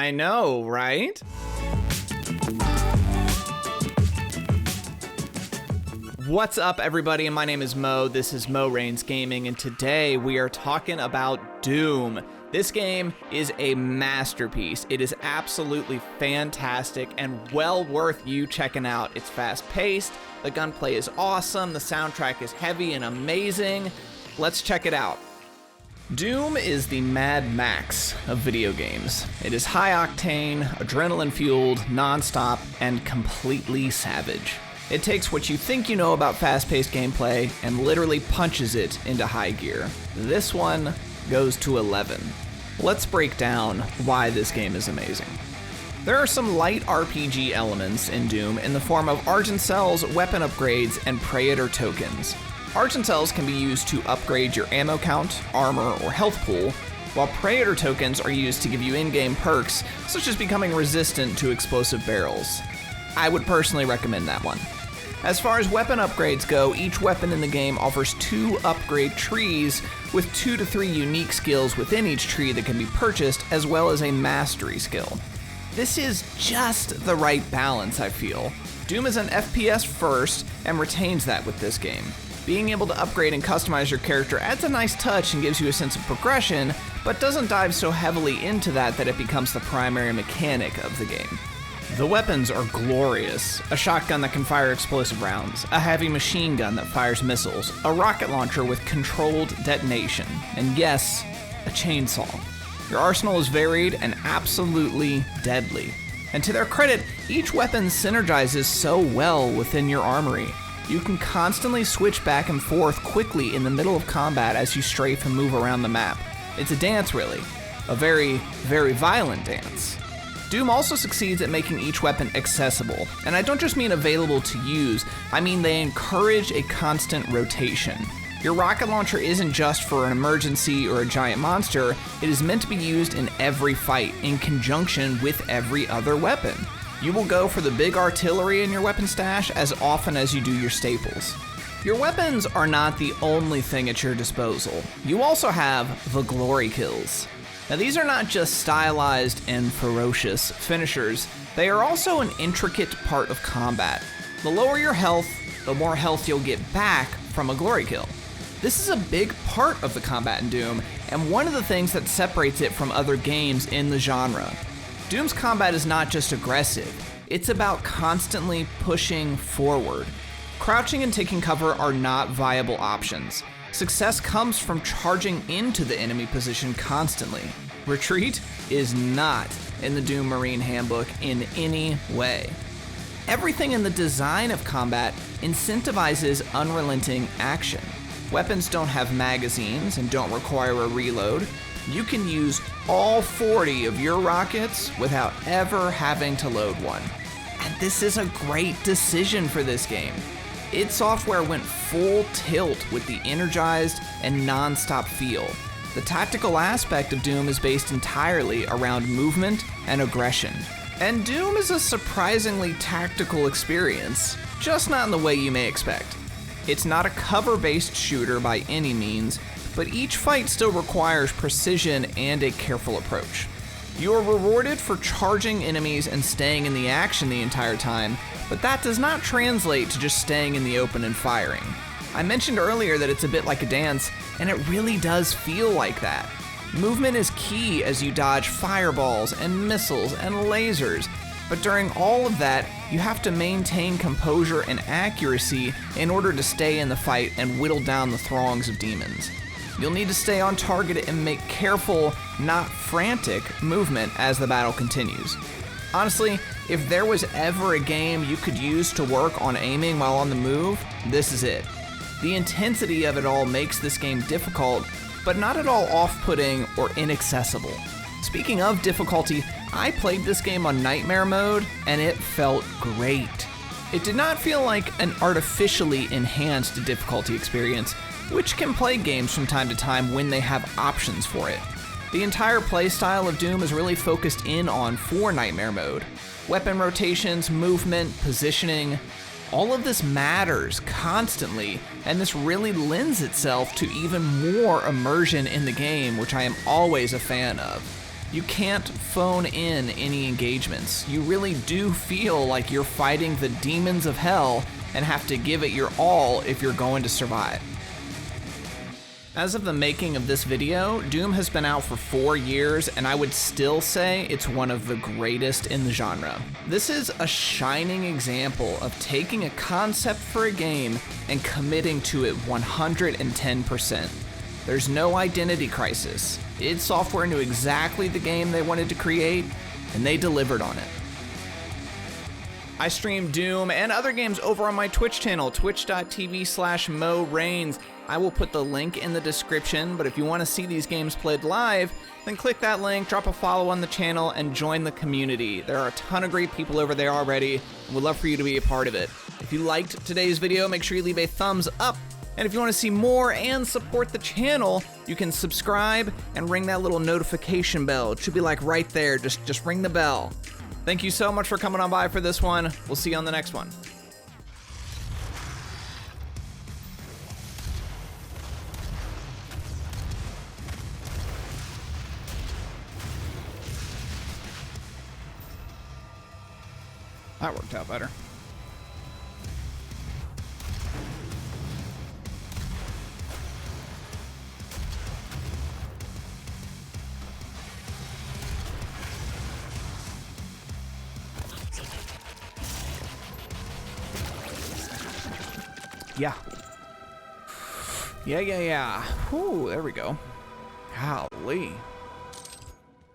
I know, right? What's up, everybody? My name is Mo. This is Mo Reigns Gaming, and today we are talking about Doom. This game is a masterpiece. It is absolutely fantastic and well worth you checking out. It's fast-paced, the gunplay is awesome, the soundtrack is heavy and amazing. Let's check it out. Doom is the Mad Max of video games. It is high-octane, adrenaline-fueled, non-stop, and completely savage. It takes what you think you know about fast-paced gameplay and literally punches it into high gear. This one goes to 11. Let's break down why this game is amazing. There are some light RPG elements in Doom in the form of Argent Cells, weapon upgrades, and Praetor tokens. Argent Cells can be used to upgrade your ammo count, armor, or health pool, while Praetor tokens are used to give you in-game perks, such as becoming resistant to explosive barrels. I would personally recommend that one. As far as weapon upgrades go, each weapon in the game offers 2 upgrade trees with 2 to 3 unique skills within each tree that can be purchased, as well as a mastery skill. This is just the right balance, I feel. Doom is an FPS first and retains that with this game. Being able to upgrade and customize your character adds a nice touch and gives you a sense of progression, but doesn't dive so heavily into that it becomes the primary mechanic of the game. The weapons are glorious. A shotgun that can fire explosive rounds, a heavy machine gun that fires missiles, a rocket launcher with controlled detonation, and yes, a chainsaw. Your arsenal is varied and absolutely deadly. And to their credit, each weapon synergizes so well within your armory. You can constantly switch back and forth quickly in the middle of combat as you strafe and move around the map. It's a dance, really. A very, very violent dance. Doom also succeeds at making each weapon accessible, and I don't just mean available to use, I mean they encourage a constant rotation. Your rocket launcher isn't just for an emergency or a giant monster, it is meant to be used in every fight, in conjunction with every other weapon. You will go for the big artillery in your weapon stash as often as you do your staples. Your weapons are not the only thing at your disposal. You also have the glory kills. Now, these are not just stylized and ferocious finishers, they are also an intricate part of combat. The lower your health, the more health you'll get back from a glory kill. This is a big part of the combat in Doom, and one of the things that separates it from other games in the genre. Doom's combat is not just aggressive, it's about constantly pushing forward. Crouching and taking cover are not viable options. Success comes from charging into the enemy position constantly. Retreat is not in the Doom Marine Handbook in any way. Everything in the design of combat incentivizes unrelenting action. Weapons don't have magazines and don't require a reload. You can use all 40 of your rockets without ever having to load one. And this is a great decision for this game. id Software went full tilt with the energized and non-stop feel. The tactical aspect of Doom is based entirely around movement and aggression. And Doom is a surprisingly tactical experience, just not in the way you may expect. It's not a cover-based shooter by any means, but each fight still requires precision and a careful approach. You are rewarded for charging enemies and staying in the action the entire time, but that does not translate to just staying in the open and firing. I mentioned earlier that it's a bit like a dance, and it really does feel like that. Movement is key as you dodge fireballs and missiles and lasers, but during all of that, you have to maintain composure and accuracy in order to stay in the fight and whittle down the throngs of demons. You'll need to stay on target and make careful, not frantic, movement as the battle continues. Honestly, if there was ever a game you could use to work on aiming while on the move, this is it. The intensity of it all makes this game difficult, but not at all off-putting or inaccessible. Speaking of difficulty, I played this game on Nightmare mode, and it felt great. It did not feel like an artificially enhanced difficulty experience, which can plague games from time to time when they have options for it. The entire playstyle of Doom is really focused in on for Nightmare mode. Weapon rotations, movement, positioning, all of this matters constantly, and this really lends itself to even more immersion in the game, which I am always a fan of. You can't phone in any engagements. You really do feel like you're fighting the demons of hell and have to give it your all if you're going to survive. As of the making of this video, Doom has been out for 4 years, and I would still say it's one of the greatest in the genre. This is a shining example of taking a concept for a game and committing to it 110%. There's no identity crisis. id Software knew exactly the game they wanted to create, and they delivered on it. I stream Doom and other games over on my Twitch channel, twitch.tv/MoRains. I will put the link in the description, but if you want to see these games played live, then click that link, drop a follow on the channel, and join the community. There are a ton of great people over there already, and we'd love for you to be a part of it. If you liked today's video, make sure you leave a thumbs up. And if you want to see more and support the channel, you can subscribe and ring that little notification bell. It should be like right there, just ring the bell. Thank you so much for coming on by for this one. We'll see you on the next one. That worked out better. Yeah. Yeah. Whew, there we go. Golly.